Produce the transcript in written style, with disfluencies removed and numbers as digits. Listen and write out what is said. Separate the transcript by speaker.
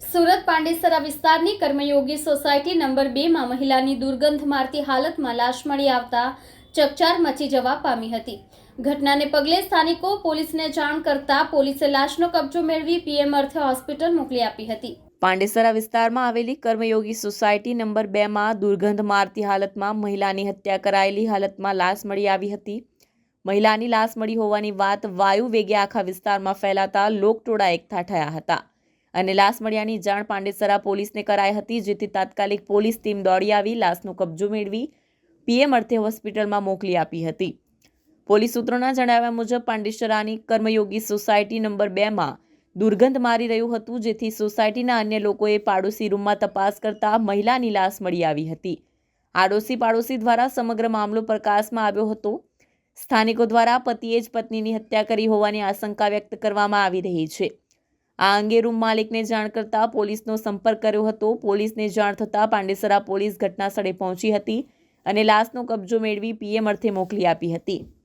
Speaker 1: સુરત પાંડેસરા વિસ્તારની કર્મયોગી society number 2 માં મહિલાની દુર્ગંધ મારતી હાલતમાં લાશ મળી આવતા ચકચાર મચી જવા પામી હતી। ઘટનાને પગલે સ્થાનિકો પોલીસને જાણ કરતા પોલીસે લાશનો કબજો મેળવી પીએમ અર્થે હોસ્પિટલ મોકલી આપી હતી।
Speaker 2: પાંડેસરા વિસ્તારમાં આવેલી કર્મયોગી સોસાયટી નંબર 2 માં દુર્ગંધ મારતી હાલતમાં મહિલાની હત્યા કરાયેલી હાલતમાં લાશ મળી આવી હતી। મહિલાની લાશ મળી હોવાની વાત વાયુ વેગે આખા વિસ્તારમાં ફેલાતા લોકટોળા એકઠા થયા હતા અને લાશ મળ્યાની જાણ પાંડેસરા પોલીસને કરાઈ હતી, જેથી તાત્કાલિક પોલીસ ટીમ દોડી આવી લાશનો કબજો મેળવી પીએમ અર્થે હોસ્પિટલમાં મોકલી આપી હતી। પોલીસ સૂત્રોના જણાવ્યા મુજબ પાંડેસરાની કર્મયોગી સોસાયટી નંબર 2 માં દુર્ગંધ મારી રહ્યું હતું, જેથી સોસાયટીના અન્ય લોકોએ પાડોશી રૂમમાં તપાસ કરતા મહિલાની લાશ મળી આવી હતી। આડોશી પાડોશી દ્વારા સમગ્ર મામલો પ્રકાશમાં આવ્યો હતો। સ્થાનિકો દ્વારા પતિએ જ પત્નીની હત્યા કરી હોવાની આશંકા વ્યક્ત કરવામાં આવી રહી છે। આ અંગે રૂમ માલિકને જાણ કરતા પોલીસનો સંપર્ક કર્યો હતો। પોલીસને જાણ થતાં પાંડેસરા પોલીસ ઘટના સ્થળે પહોંચી હતી અને લાશનો કબજો મેળવી પીએમ અર્થે મોકલી આપી હતી।